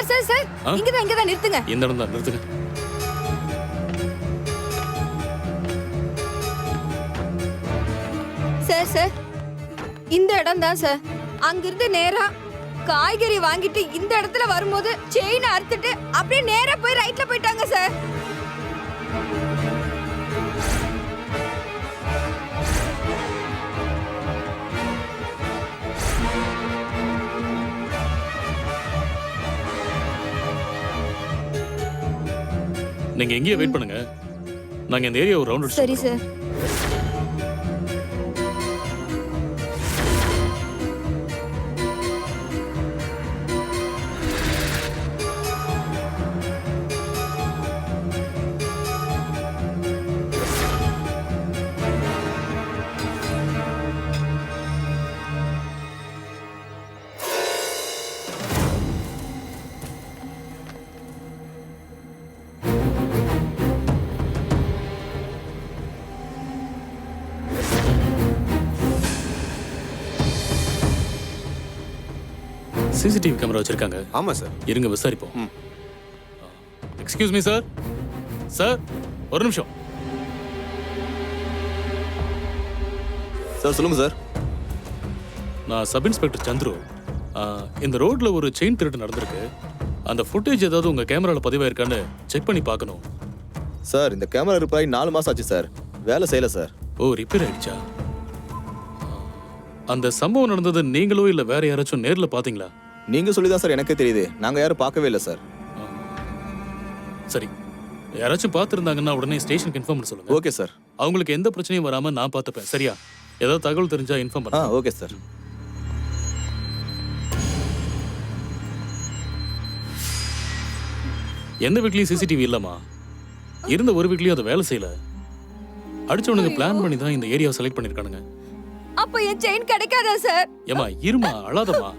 Sir sir இங்கதான் நிறுத்துங்க. இந்த இடம் தான், நிறுத்துங்க. சார் சார் இந்த இடம் தான் சார். அங்கிருந்து நேரா காய்கறி வாங்கிட்டு இந்த இடத்துல வரும்போது செயினை அறுத்துட்டு அப்படியே நேரா போய் ரைட்ல போயிட்டாங்க சார். நீங்க எங்கேயே வெயிட் பண்ணுங்க, நாங்க இந்த ஏரியா ஒரு ரவுண்ட் சரி சார். சிசிடிவி கேமரா வச்சிருக்காங்க. ஆமா சார். இருங்க விசாரிப்போம். Excuse me sir. சார் ஒரு நிமிஷம். சார் சொல்லுங்க சார். நான் சப் இன்ஸ்பெக்டர் சந்துரு. இந்த ரோட்ல ஒரு செயின் திருட்டு நடந்திருக்கு. அந்த ஃபுட்டேஜ் ஏதாவது உங்க கேமரால பதிவாயிருக்கான்னு செக் பண்ணி பார்க்கணும். சார் இந்த கேமரா ரிப்பேர் 4 மாசம் ஆச்சு சார். வேலை செய்யல சார். ஓ, ரிப்பேர் ஆயிடுச்சா? அந்த சம்பவம் நடந்தது நீங்களோ இல்ல வேற யாராச்சும் நேர்ல பாத்தீங்களா? நீங்க சொல்லிதான் சார் எனக்கே தெரியுது. நாங்க யாரும் பார்க்கவே இல்லை சார். சரி, யாராச்சும் பார்த்துருந்தாங்கன்னா உடனே ஸ்டேஷனுக்கு இன்ஃபார்ம் பண்ண சொல்லுங்க. Okay sir. அவங்களுக்கு எந்த பிரச்சனையும் வராம நான் பார்த்துப்பேன். சரியா? ஏதாவது தகவல் தெரிஞ்சா இன்ஃபார்ம் பண்ணுங்க. Okay sir. எந்த வீட்லயும் சிசிடிவி இல்லம்மா. இருந்த ஒரு வீட்லயும் அதை வேலை செய்யல. அடிச்சவனுக்கு பிளான் பண்ணி தான் இந்த ஏரியாவை செலக்ட் பண்ணிருக்கானுங்க. அப்ப என் செயின் கிடைக்காதா சார்? ஏமா இருமா, அழாதம்மா.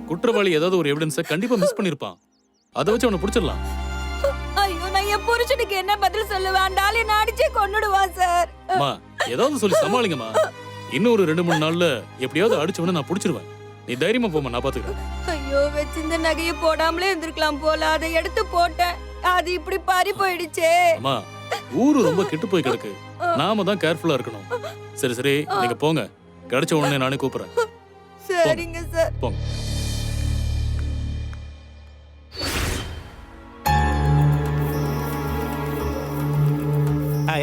குற்றவாளி ஏதாவது ஒரு எவிடன்ஸை கண்டிப்பா மிஸ் பண்ணிருப்பான். அதை வச்சு அவனை பிடிச்சிடலாம். ஐயோ, நான் என் புருஷனுக்கு என்ன பதில் சொல்லுவேன்? அந்த ஆளு என்ன அடிச்சே கொன்னுடுவான் சார். அம்மா ஏதாவது சொல்லி சமாளிங்கம்மா. இன்னும் ஒரு 2-3 நாள்ல எப்படியாவது அடிச்சவனை நான் பிடிச்சிருவேன். நீ தைரியமா போமா, நான் பாத்துக்கிறேன். ஐயோ, வச்சிருந்த நகையை போடாமலே இருந்திருக்கலாம் போல. அதை எடுத்து போட்டேன். அது இப்படி பாரி போயிடுச்சே. அம்மா ஊரு ரொம்ப கெட்டு போய் கிடக்கு. நாம தான் கேர்ஃபுல்லா இருக்கணும். சரி சரி, நீங்க போங்க. கிடைச்ச உடனே நானே கூப்பிடுறேன். சரிங்க சார். போங்க.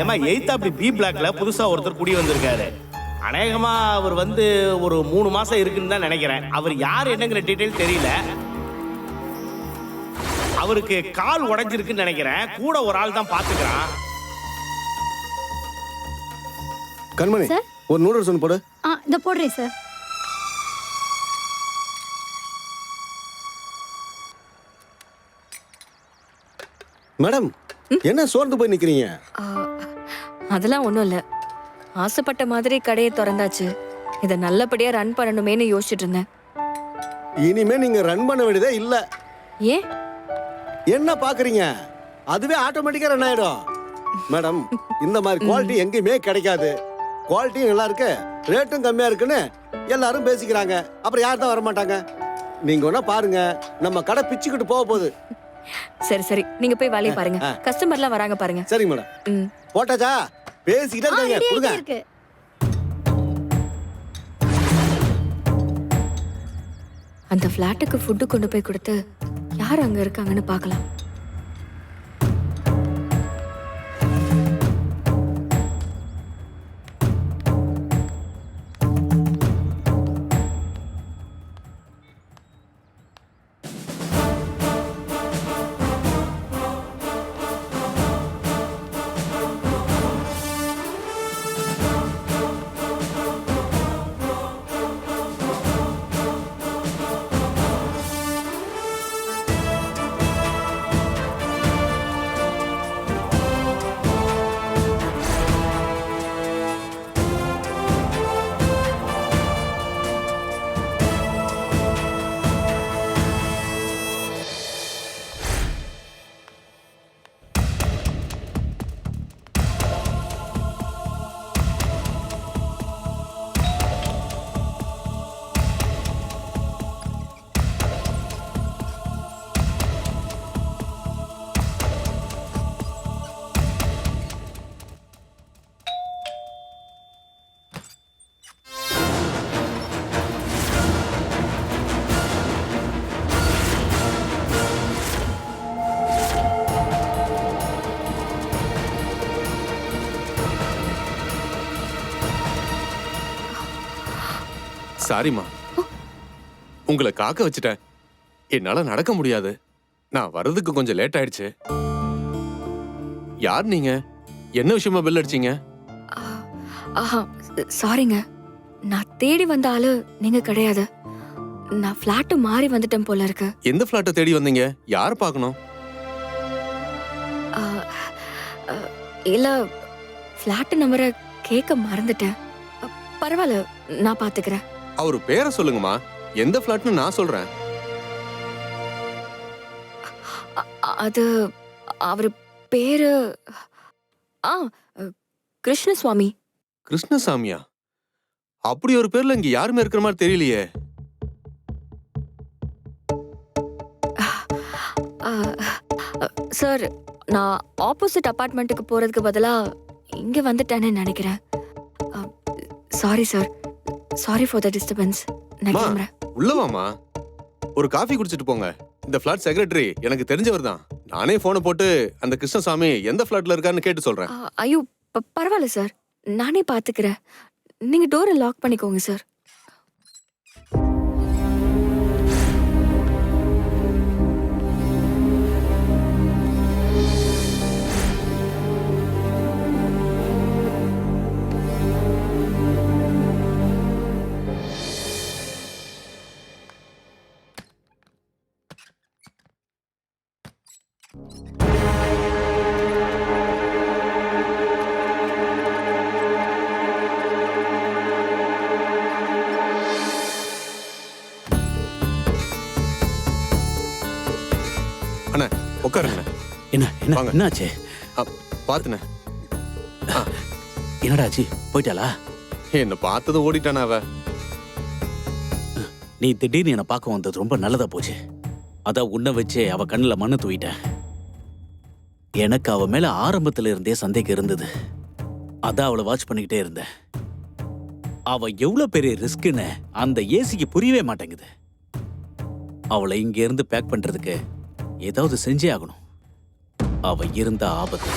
ஏமா எய்த் அப்படி பி பிளாக்ல புதுசா ஒருத்தர் குடி வந்திருக்காரு. அநேகமா அவர் வந்து ஒரு 3 மாசம் இருக்குன்னு தான் நினைக்கிறேன். அவர் யார் என்னங்கிற டீடைல் தெரியல. அவருக்கு கால் உடைஞ்சிருக்குன்னு நினைக்கிறேன். கூட ஒரு ஆள் தான் பாத்துக்கிறான். கண்மணி, ஒரு நூடுல்ஸ் ஒன்று போடு. இந்த போடுறேன் சார். மேடம், என்ன சோர்ந்து போய் நிக்கிறீங்க? அதெல்லாம் ஒண்ணும் இல்ல. ஆசைப்பட்ட மாதிரி கடையை திறந்தாச்சு. இதை நல்லபடியா ரன் பண்ணணுமேனு யோசிச்சுட்டு இருந்தேன். இனிமே நீங்க ரன் பண்ண வேண்டியதே இல்ல. ஏன்? என்ன பாக்குறீங்க? அதுவே ஆட்டோமேட்டிக்கா ரன் ஆயிடும். மேடம், இந்த மாதிரி குவாலிட்டி எங்கேயுமே கிடைக்காது. குவாலிட்டியும் நல்லா இருக்கு, ரேட்டும் கம்மியா இருக்குன்னு எல்லாரும் பேசிக்கிறாங்க. அப்புறம் யார் தான் வரமாட்டாங்க? நீங்க ஒன்னா பாருங்க, நம்ம கடை பிச்சுக்கிட்டு போக போகுது. சரி சரி, நீங்க போய் வேலையை பாருங்க. கஸ்டமர்லாம் வராங்க பாருங்க. சரிங்க மேடம். போட்டாச்சா? பேசிக்கிட்டே இருக்காங்க. கொடுங்க. அந்த ஃபிளாட்டுக்கு ஃபுட்டு கொண்டு போய் கொடுத்து யார் அங்க இருக்காங்கன்னு பார்க்கலாம். சாரிம்மா, உங்களை காக்க வச்சுட்டேன். என்னால நடக்க முடியாது. நான் வர்றதுக்கு கொஞ்சம் லேட் ஆயிடுச்சு. யார் நீங்க? என்ன விஷயமா பெல் அடிச்சீங்க? ஆஹா, சாரிங்க. நான் தேடி வந்த ஆளு நீங்க கிடையாது. நான் ஃபிளாட் மாறி வந்துட்டேன் போல இருக்கு. எந்த ஃபிளாட்டை தேடி வந்தீங்க? யார் பார்க்கணும்? ஆ, ஆ, இல்ல, ஃபிளாட் நம்பரை கேட்க மறந்துட்டேன். பரவாயில்ல, நான் பாத்துக்கிறேன். அவரு பேரை சொல்லுங்கம்மா. எந்த ஃபிளாட்னு நான் சொல்றேன். அது அவரு பேரு ஆ கிருஷ்ணசுவாமி. கிருஷ்ணசாமியா? அப்படி ஒரு பேர்ல இங்க யாருமே இருக்கிற மாதிரி தெரியலையே. சார், நான் ஆப்போசிட் அபார்ட்மெண்ட்டுக்கு போறதுக்கு பதிலா இங்க வந்துட்டேன்னு நினைக்கிறேன். Sorry sir, sorry for the disturbance. நான் அம்மா, கிளம்புறேன். உள்ளவாமா, ஒரு காஃபி குடிச்சிட்டு போங்க. இந்த ஃபிளாட் செக்ரட்டரி எனக்கு தெரிஞ்சவர் தான். நானே போனை போட்டு அந்த கிருஷ்ணசாமி எந்த ஃபிளாட்ல இருக்காருன்னு கேட்டு சொல்றேன். ஐயோ, பரவாயில்ல சார், நானே பாத்துக்கிறேன். நீங்க டோரை லாக் பண்ணிக்கோங்க சார். அண்ணா உட்காருங்க. என்ன என்ன வாங்க. என்னாச்சு? பாத்துன என்னடா ஆச்சு? போயிட்டாளா? என்ன பார்த்ததும் ஓடிட்டானா அவ. நீ திடீர்னு என்னை பார்க்க வந்தது ரொம்ப நல்லதா போச்சு. அதான் உன்னை வச்சே அவ கண்ணில் மண்ணு தூவிட்டேன். எனக்கு அவ மேல ஆரம்பத்துல இருந்தே சந்தேகம் இருந்தது. அதான் அவளை வாட்ச் பண்ணிக்கிட்டே இருந்தேன். அவ எவ்வளவு பெரிய ரிஸ்க்னு அந்த ஏசிக்கு புரியவே மாட்டேங்குது. அவளை இங்க இருந்து பேக் பண்றதுக்கு ஏதாவது செஞ்சே ஆகணும். அவ இருந்த ஆபத்து.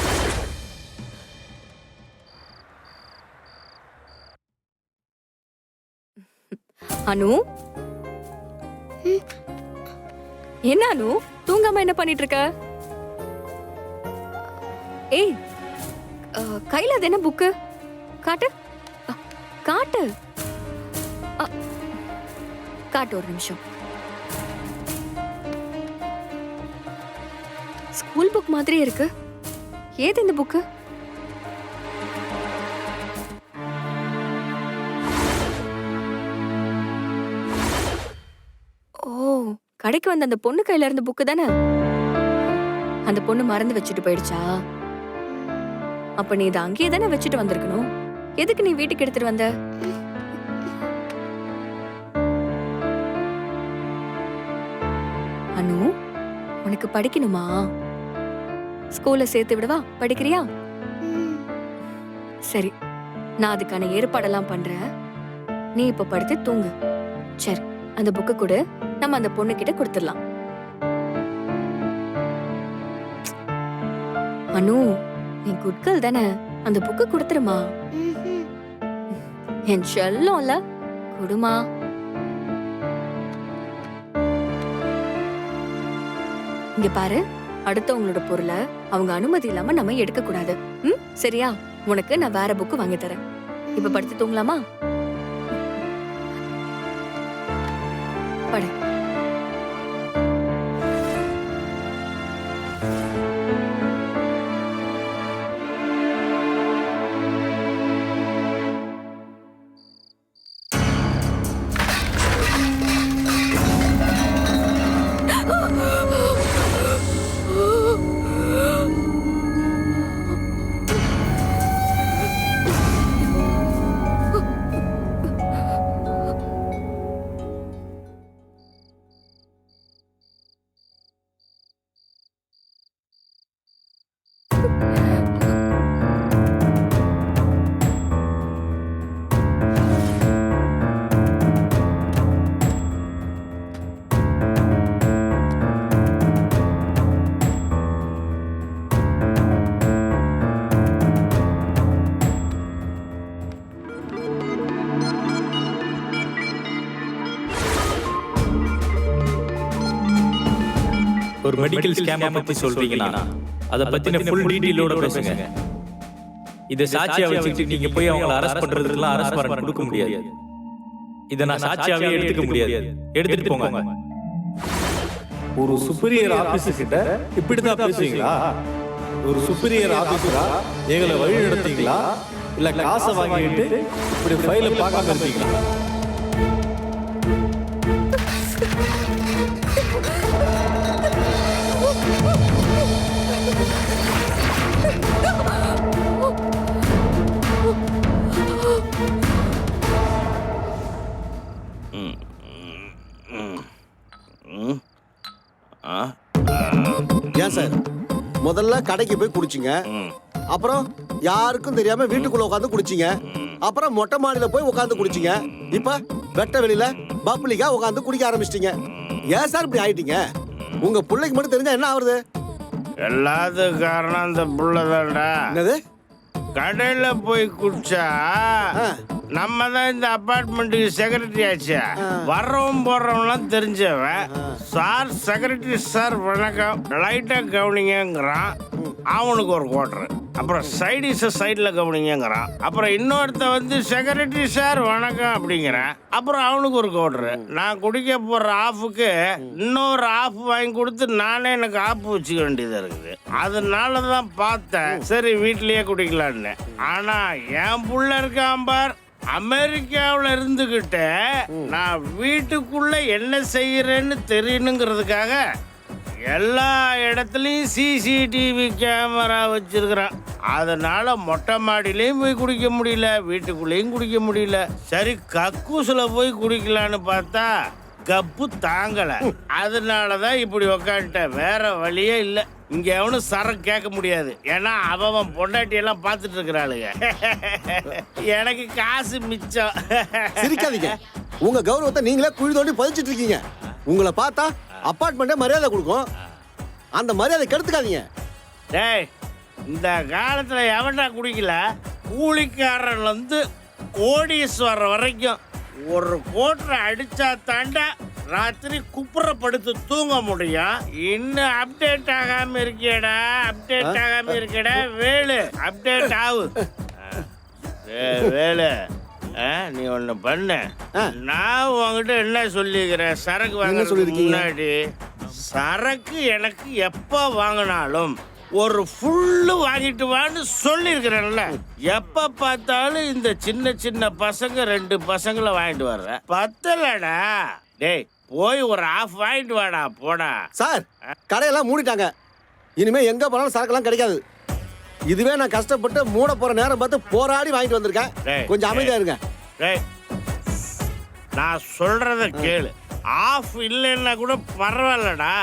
அனு, என்ன அனு, தூங்காம என்ன பண்ணிட்டு இருக்க? ஏய், கையில அது என்ன புக்கு? காட்டு, காட்டு, காட்டு. ஒரு நிமிஷம். ஸ்கூல் புக் மாதிரி இருக்கு. ஏது இந்த புக்கு? ஓ, கடைக்கு வந்த அந்த பொண்ணு கையில இருந்த புக்கு தானே? அந்த பொண்ணு மறந்து வச்சுட்டு போயிடுச்சா? அப்ப நீ இதை அங்கேயே தானே வச்சுட்டு வந்திருக்கணும். எதுக்கு நீ வீட்டுக்கு எடுத்துட்டு வந்த? அனு, உனக்கு படிக்கணுமா? ஸ்கூல்ல சேர்த்து விடவா? படிக்கிறியா? சரி, நான் அதுக்கான ஏற்பாடெல்லாம் பண்றேன். நீ இப்ப படுத்து தூங்கு. சரி, அந்த புக்கு கொடு, நம்ம அந்த பொண்ணு கிட்ட கொடுத்துடலாம். அனு, நீ குட் கேர்ள் தானே? அந்த புக்கு கொடுத்துருமா. என் செல்லம்ல, கொடுமா. இங்க பாரு, அடுத்தவங்களோட பொருளை அவங்க அனுமதி இல்லாம நம்ம எடுக்க கூடாது. சரியா? உனக்கு நான் வேற புக்கு வாங்கி தரேன். இப்ப படுத்து தூங்கலாமா? படு. ஒரு மெடிக்கல் ஸ்கேமை பத்தி சொல்றீங்கன்னா அதை பத்தின ஃபுல் டீடைலோட பேசுங்க. இதை சாட்சியா வச்சுட்டு நீங்க போய் அவங்கள அரெஸ்ட் பண்றதுக்குலாம் அரெஸ்ட் வாரண்ட் கொடுக்க முடியாது. இதை நான் சாட்சியாவே எடுத்துக்க முடியாது. எடுத்துட்டு போங்க. ஒரு சுப்பீரியர் ஆபீசர் கிட்ட இப்படிதான் பேசுவீங்களா? ஒரு சுப்பீரியர் ஆபீசரா எங்களை வழி நடத்தீங்களா இல்ல காசை வாங்கிட்டு இப்படி ஃபைல பார்க்காம இருக்கீங்களா? ஏன் சார் முதல்ல கடைக்கு போய் குடிச்சிங்க, அப்புறம் யாருக்கும் தெரியாம வீட்டுக்குள்ள உட்காந்து குடிச்சிங்க, அப்புறம் மொட்டை மாடியில போய் உட்காந்து குடிச்சிங்க, இப்ப வெட்ட வெளியில பப்ளிக்கா உட்காந்து குடிக்க ஆரம்பிச்சிட்டீங்க. ஏன் சார் இப்படி ஆயிட்டீங்க? உங்க பிள்ளைக்கு மட்டும் தெரிஞ்சா என்ன ஆகுறது? எல்லாத்துக்கும் காரணம் அந்த புள்ளதான்டா. என்னது? கடையில போய் குடிச்சா நம்ம தான் இந்த அபார்ட்மெண்ட்டுக்கு செக்ரட்டரி ஆச்சு. வர்றவன் போடுறவன்லாம் தெரிஞ்சவன். சார் செக்ரட்டரி சார் வணக்கம் லைட்டா கவனிங்கிறான், அவனுக்கு ஒரு கோட்டர். அப்புறம் சைடிஸை சைடில் கவனிங்கிறான். அப்புறம் இன்னொருத்த வந்து செக்ரட்டரி சார் வணக்கம் அப்படிங்கிறான், அப்புறம் அவனுக்கு ஒரு கோட்டரு. நான் குடிக்க போற ஆஃபுக்கு இன்னொரு ஆஃப் வாங்கி கொடுத்து நானே எனக்கு ஆஃப் வச்சுக்க வேண்டியதா இருக்குது. அதனால தான் பார்த்தேன் சரி வீட்லயே குடிக்கலான்னு. ஆனா என் புள்ள இருக்கான் பார், அமெரிக்காவில் இருந்துகிட்டு நான் வீட்டுக்குள்ள என்ன செய்யறேன்னு தெரியணுங்கிறதுக்காக எல்லா இடத்துலையும் சிசிடிவி கேமரா வச்சிருக்கிறான். அதனால மொட்டை மாடியிலையும் போய் குடிக்க முடியல, வீட்டுக்குள்ளேயும் குடிக்க முடியல. சரி கக்கூசில் போய் குடிக்கலான்னு பார்த்தா கப்பு தாங்கல. அதனாலதான் இப்படி உக்காந்துட்டேன். வேற வழியே இல்லை. இங்க எவனும் சரக்கு கேட்க முடியாது, ஏன்னா அவன் பொண்டாட்டி எல்லாம் பார்த்துட்டு இருக்கிறாளுங்க. எனக்கு காசு மிச்சம். சிரிக்காதீங்க. உங்க கௌரவத்தை நீங்களே குழி தோண்டி பதிச்சிட்டு இருக்கீங்க. உங்களை பார்த்தா அப்பார்ட்மெண்ட்டே மரியாதை கொடுக்கும். அந்த மரியாதை கெடுத்துக்காதீங்க. டேய், இந்த காலத்துல எவன்டா குடிக்கல? கூலிக்காரன் வந்து கோடீஸ்வரர் வரைக்கும் ஒரு கோட்டரை அடிச்சா தாண்டா ராத்திரி குப்புறப்படுத்து தூங்க முடியும். இன்னும் அப்டேட் ஆகாம இருக்கேடா, அப்டேட் ஆகாம இருக்கேடா. வேலு அப்டேட் ஆகு. வேலு நீ ஒண்ணு பண்ணு. நான் உங்ககிட்ட என்ன சொல்லிக்கிறேன், சரக்கு வாங்க முன்னாடி சரக்கு எனக்கு எப்ப வாங்கினாலும் ஒரு ஃபுல்லு வாங்கிட்டு வான்னு சொல்லியிருக்கிறேன்ல. எப்ப பார்த்தாலும் இந்த சின்ன சின்ன பசங்க 2 பசங்களை வாங்கிட்டு வர்ற பத்தலடா. டேய் போய் ஒரு ஆஃப் வாங்கிட்டு வாடா போடா. சார் கடையெல்லாம் மூடிட்டாங்க, இனிமே எங்க போனாலும் சரக்கெல்லாம் கிடைக்காது. இதுவே நான் கஷ்டப்பட்டு மூட போற நேரம் பார்த்து போராடி வாங்கிட்டு வந்திருக்கேன். கொஞ்சம் அமைதியா இருங்க. டேய் நான் சொல்றத கேளு. ஆஃப் இல்லைன்னா கூட பரவாயில்லடா,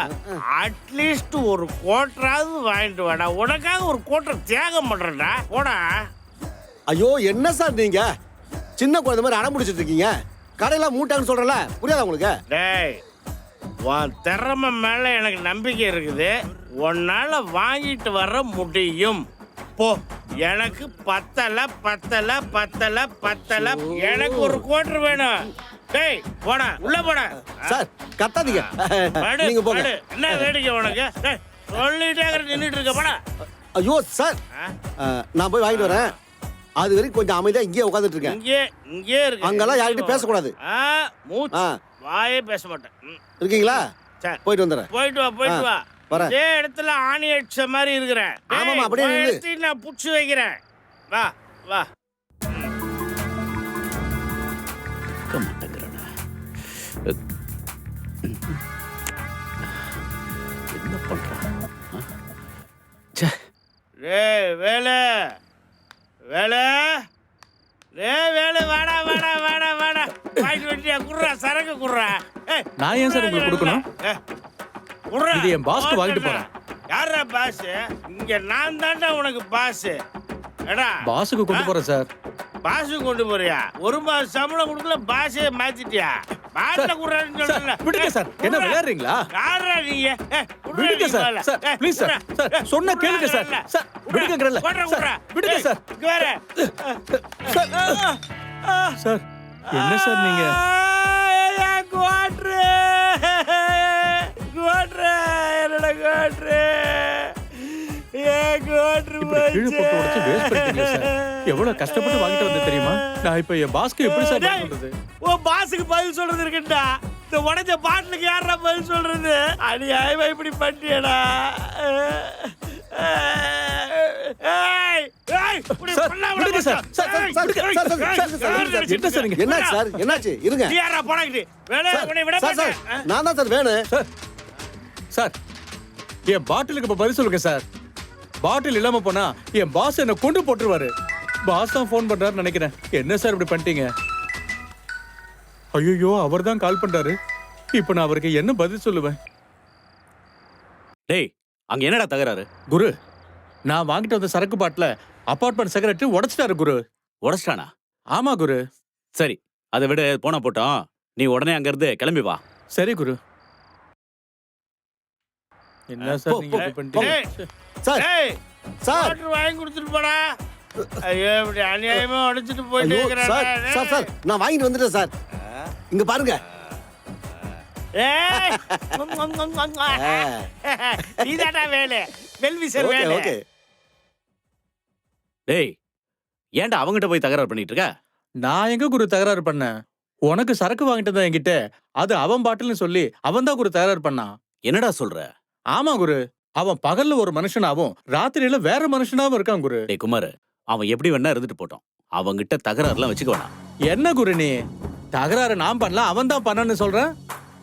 அட்லீஸ்ட் ஒரு கோட்டராவது வாங்கிட்டு வாடா. உனக்காக ஒரு கோட்டர் தியாகம் பண்றடா போடா. ஐயோ என்ன சார் நீங்க சின்ன குழந்தை மாதிரி அடம் பிடிச்சிட்டு இருக்கீங்க? கடையெல்லாம் மூட்டாங்கன்னு சொல்றல, புரியாதா உங்களுக்கு? டேய் உன் திறமை மேல எனக்கு நம்பிக்கை இருக்குது. உன்னால வாங்கிட்டு வர முடியும். போ. எனக்கு பத்தல பத்தல பத்தல பத்தல. எனக்கு ஒரு கோட்டர் வேணும். டேய் போடா, உள்ள போடா. சார் கத்தாதீங்க, நீங்க போங்க. என்ன வேடிக்கை உனக்கு? சொல்லிட்டே நின்றுட்டு இருக்க போடா. ஐயோ சார் நான் போய் வாங்கிட்டு வரேன். அது வரைக்கும் கொஞ்சம் அமைதியா இங்கேயே உட்காந்துட்டு இருக்கேன். இங்கே இருக்கு. அங்கெல்லாம் யார்கிட்டயும் பேசக்கூடாது. வாயே பேச மாட்டேன். இருக்கீங்களா? போயிட்டு வந்துடுறேன். போயிட்டு வா, போயிட்டு வா. இதே இடத்துல ஆணி அடிச்ச மாதிரி இருக்கிறேன். ஆமாமா, அப்படியே நில்லு. நான் புடிச்சு வைக்கிறேன். வா வா. என்ன பண்றான்? வேலை வேலை வேலை வாடா வாடா வாடா வாடா. வாங்கிட்டு வண்டியா குடுறா, சரக்கு குடுறா. நான் ஏன் சார் உங்களுக்கு கொடுக்கணும்? இது என் பாஸ்க்கு வாங்கிட்டு போறேன். யாரா பாஸ்? இங்க நான் தாண்டா உனக்கு பாஸ். எடா பாஸுக்கு கொண்டு போறேன் சார். பாஸுக்கு கொண்டு போறியா? 1 மாசம் சம்பளம் கொடுக்கல, பாஸே மாத்திட்டியா? பாஸ்ல குடுறான்னு சொல்லல. விடுங்க சார், என்ன விளையாடுறீங்களா? யாரா நீங்க? விடுங்க sir. Sir please sir. Sir சொன்னா கேளுங்க சார். சார் விடுங்கங்கறல. சார் விடுங்க சார். இங்க வர. சார் என்ன சார் நீங்க? குவாட்ரு குவாட்ரு என்னடா கோட்ரு ஏன் கோட்ரு இப்படி கீழே போட்டு உடைச்சு வேஸ்ட் பண்ணிட்டீங்களே சார். எவ்வளவு கஷ்டப்பட்டு வாங்கிட்டு வந்து தெரியுமா? நான் இப்ப என் பாஸ்க்கு எப்படி சார் டேய், பண்றது? உன் பாஸுக்கு பதில் சொல்றது இருக்குடா. இந்த உடைஞ்ச பாட்டிலுக்கு யாரா பதில் சொல்றது? அநியாயமா இப்படி பண்ணியடா. ஏய், ஏய், இப்படி சார், பண்ணாம விடுங்க விட சார். சார், சார், மாட்டேன். விடுங்க. ஏய், சார், சார், ஏய், சார், சார், யார் சார், நினைச்சிட்டு என்ன சார் இருக்க? என்னாச்சு சார் என்னாச்சு இருங்க நீ யாரா போனாக்கிட்டு? வேணா, உன்னை விட சார் சார் மாட்டேன். நான் தான் சார் வேணும் சார், சார், என் பாட்டிலுக்கு இப்ப பதில் சொல்லுங்க சார். பாட்டில் இல்லாம போனா என் பாஸ் என்ன கொண்டு போட்டுருவாரு. பாஸ் தான் ஃபோன் பண்றாருன்னு நினைக்கிறேன். என்ன சார் இப்படி பண்ணிட்டீங்க? ஐயோ, அவர் தான் கால் பண்றாரு. இப்ப நான் அவருக்கு என்ன பதில் சொல்லுவேன்? டேய் அங்க என்னடா தகராறு? குரு, நான் வாங்கிட்டு வந்த சரக்கு பாட்டில அபார்ட்மெண்ட் செக்ரட்டரி உடைச்சிட்டாரு குரு. உடச்சிட்டானா? ஆமா குரு. சரி, அதை விட போனா போட்டோம். நீ உடனே அங்க இருந்து கிளம்பி வா. சரி குரு. என்ன சார் போ, நீங்க இப்படி பண்ணிட்டீங்க? ஏய், சார் ஏய், சார் வாட்டர் வாங்கி கொடுத்துட்டு போடா. ஐயோ, இப்படி அநியாயமா உடைச்சிட்டு போயிட்டு ஐயோ இருக்கிறானே. சார் சார் சார் நான் வாங்கிட்டு வந்துட்டேன் சார் இங்க பாருங்க ஏய், நீதாடா வேலை, வெல்விசர் ஓகே வேலை. ஓகே டேய் ஏன்டா அவங்கிட்ட போய் தகராறு பண்ணிட்டு இருக்க? நான் எங்க குரு தகராறு பண்ணேன்? உனக்கு சரக்கு வாங்கிட்டு தான் என்கிட்ட. அது அவன் பாட்டில்னு சொல்லி அவன் தான் குரு தகராறு பண்ணான். என்னடா சொல்ற? ஆமா குரு. அவன் பகல்ல ஒரு மனுஷனாவும் ராத்திரியில வேற மனுஷனாவும் இருக்கான் குரு. டேய் குமார், அவன் எப்படி வேணா இருந்துட்டு போட்டோம். அவங்கிட்ட தகராறுலாம் வச்சுக்க வேணாம். என்ன குரு நீ? தகராறு நான் பண்ணல, அவன் தான் பண்ணான்னு சொல்ற.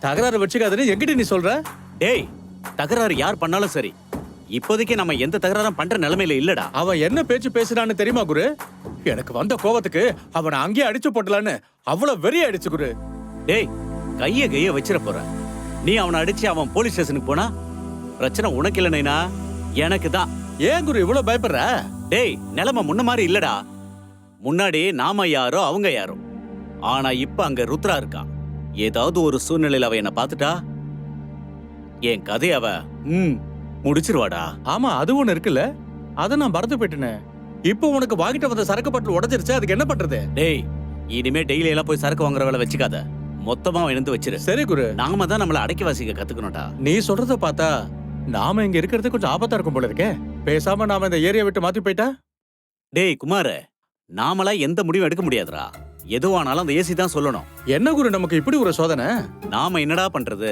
தகராறு வச்சுக்காதுன்னு எங்கிட்ட நீ சொல்ற? டேய், தகராறு யார் பண்ணாலும் சரி, இப்போதைக்கு நம்ம எந்த தகராறும் பண்ற நிலைமையில இல்லடா. அவன் என்ன பேச்சு பேசுறான்னு தெரியுமா குரு? எனக்கு வந்த கோவத்துக்கு அவனை அங்கேயே அடிச்சு போட்டலான்னு அவ்வளவு வெறி அடிச்சு குரு. டேய், கைய வச்சிட போற. நீ அவனை அடிச்சு அவன் போலீஸ் ஸ்டேஷனுக்கு போனா பிரச்சனை உனக்கு இல்லைனா எனக்கு தான். ஏன் குரு இவ்வளவு பயப்படுற? டேய், நிலைமை முன்ன மாதிரி இல்லடா. முன்னாடி நாம யாரோ அவங்க யாரோ. ஆனா இப்ப அங்க ருத்ரா இருக்கான். ஏதாவது ஒரு சூழ்நிலையில அவ என்ன பாத்துட்டா என் கதைய அவ முடிச்சிருவாடா. ஆமா, அது ஒண்ணு இருக்குல்ல, அத நான் மறந்து போயிட்டேனே. இப்போ உனக்கு வாங்கிட்டு வந்த சரக்கு பாட்டில் உடைஞ்சிருச்சு, அதுக்கு என்ன பண்றது? டேய், இனிமே டெய்லி எல்லாம் போய் சரக்கு வாங்குற வேலை வச்சுக்காத. மொத்தமா இணைந்து வச்சிரு. சரி குரு. நாம தான் நம்மள அடக்கி வாசிக்க கத்துக்கணும்டா. நீ சொல்றத பார்த்தா நாம இங்க இருக்கிறது கொஞ்சம் ஆபத்தா இருக்கும் போல இருக்கே. பேசாம நாம இந்த ஏரியா விட்டு மாத்தி போயிட்டா? டேய் குமார், நாமளா எந்த முடிவும் எடுக்க முடியாதுடா. எதுவானாலும் அந்த ஏசி தான் சொல்லணும். என்ன குரு நமக்கு இப்படி ஒரு சோதனை? நாம என்னடா பண்றது?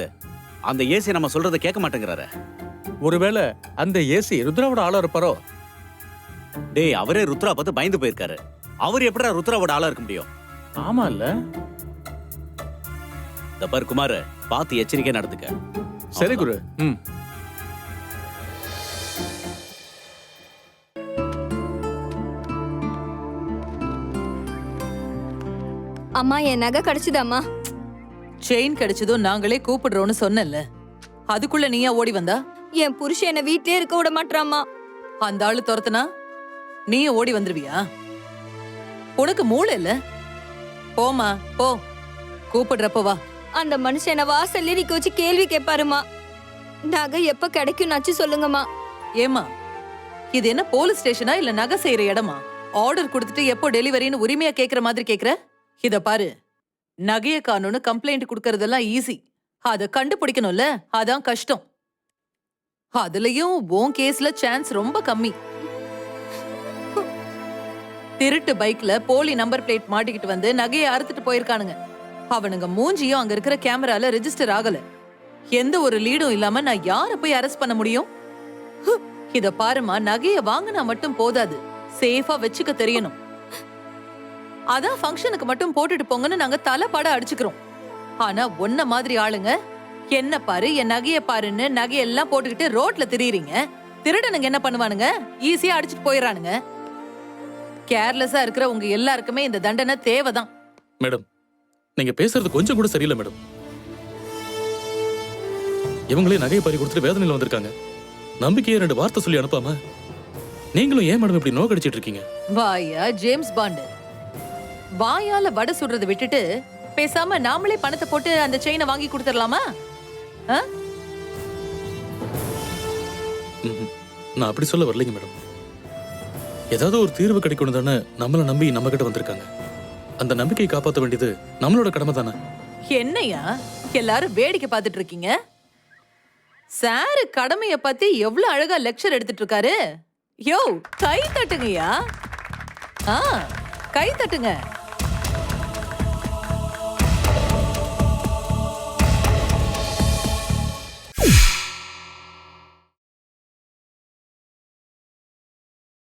அந்த ஏசி நம்ம சொல்றத கேட்க மாட்டேங்கிறாரு. ஒருவேளை அந்த ஏசி ருத்ராவோட ஆளா இருப்பாரோ? டேய், அவரே ருத்ரா பார்த்து பயந்து போயிருக்காரு. அவர் எப்படிடா ருத்ராவோட ஆளா இருக்க முடியும்? ஆமா இல்ல? இந்த பாரு குமார், பார்த்து எச்சரிக்கை நடந்துக்க. சரி குரு. அம்மா என் நகை கிடைச்சுதாம்மா? செயின் கிடைச்சதும் நாங்களே கூப்பிடுறோம்னு சொன்னல, அதுக்குள்ள நீயா ஓடி வந்தா? என் புருஷன் என்ன வீட்லயே இருக்க விட மாட்டாமா. அந்த ஆளு துரத்துனா நீயும் ஓடி வந்துருவியா? உனக்கு மூளை இல்ல? போமா போ, கூப்பிடுறப்ப வா. அந்த மனுஷன் வாசல்ல நிக்க வச்சு கேள்வி கேட்பாருமா. நகை எப்ப கிடைக்கும்னாச்சு சொல்லுங்கம்மா. ஏமா, இது என்ன போலீஸ் ஸ்டேஷனா இல்ல நகை செய்யற இடமா? ஆர்டர் கொடுத்துட்டு எப்போ டெலிவரின்னு உரிமையா கேக்குற மாதிரி கேக்குற? இத பாரு, நகைய காணும்னு கம்ப்ளைண்ட் கொடுக்கறதெல்லாம் ஈஸி, அத கண்டுபிடிக்கணும்ல, அதான் கஷ்டம். அதுலயும் உன் கேஸ்ல சான்ஸ் ரொம்ப கம்மி. திருட்டு பைக்ல போலி நம்பர் பிளேட் மாட்டிக்கிட்டு வந்து நகையை அறுத்துட்டு போயிருக்கானுங்க. அவனுங்க மூஞ்சியும் அங்க இருக்கிற கேமரால ரெஜிஸ்டர் ஆகல. எந்த ஒரு லீடும் இல்லாம நான் யார போய் அரெஸ்ட் பண்ண முடியும்? இத பாருமா, நகைய வாங்கினா மட்டும் போதாது, சேஃபா வச்சுக்க தெரியணும். அதான் ஃபங்க்ஷனுக்கு மட்டும் போட்டுட்டு போங்கன்னு நாங்க தலைப்பாட அடிச்சுக்கிறோம். ஆனா ஒன்ன மாதிரி ஆளுங்க என்ன பாரு, என் நகைய பாருன்னு நகையெல்லாம் போட்டுக்கிட்டு ரோட்ல திரியுறீங்க. திருடனுங்க என்ன பண்ணுவானுங்க? ஈஸியா அடிச்சுட்டு போயிடறானுங்க. கேர்லெஸ்ஸா இருக்கிற உங்க எல்லாருக்குமே இந்த தண்டனை தேவைதான். மேடம், நீங்க பேசுறது கொஞ்சம் கூட சரியில்லை மேடம். இவங்களே நகையை பறி கொடுத்துட்டு வேதனையில வந்திருக்காங்க. நம்பிக்கையை 2 வார்த்தை சொல்லி அனுப்பாம நீங்களும் ஏன் மேடம் இப்படி நோக்கடிச்சிட்டு இருக்கீங்க? வாயா ஜேம்ஸ் பாண்டு, வாயால வடை சுடுறதை விட்டுட்டு பேசாம நாமளே பணத்தை போட்டு அந்த செயினை வாங்கி கொடுத்துடலாமா? நான் அப்படி சொல்ல வரலைங்க மேடம். ஏதாவது ஒரு தீர்வு கிடைக்கணும் தானே நம்மள நம்பி நம்ம கிட்ட வந்திருக்காங்க. அந்த நம்பிக்கையை காப்பாற்ற வேண்டியது நம்மளோட கடமை தானே. என்னையா எல்லாரும் வேடிக்கை பார்த்துட்டு இருக்கீங்க? சார் கடமைய பத்தி எவ்வளவு அழகா லெக்சர் எடுத்துட்டு இருக்காரு. யோ, கை தட்டுங்கய்யா. கை தட்டுங்க.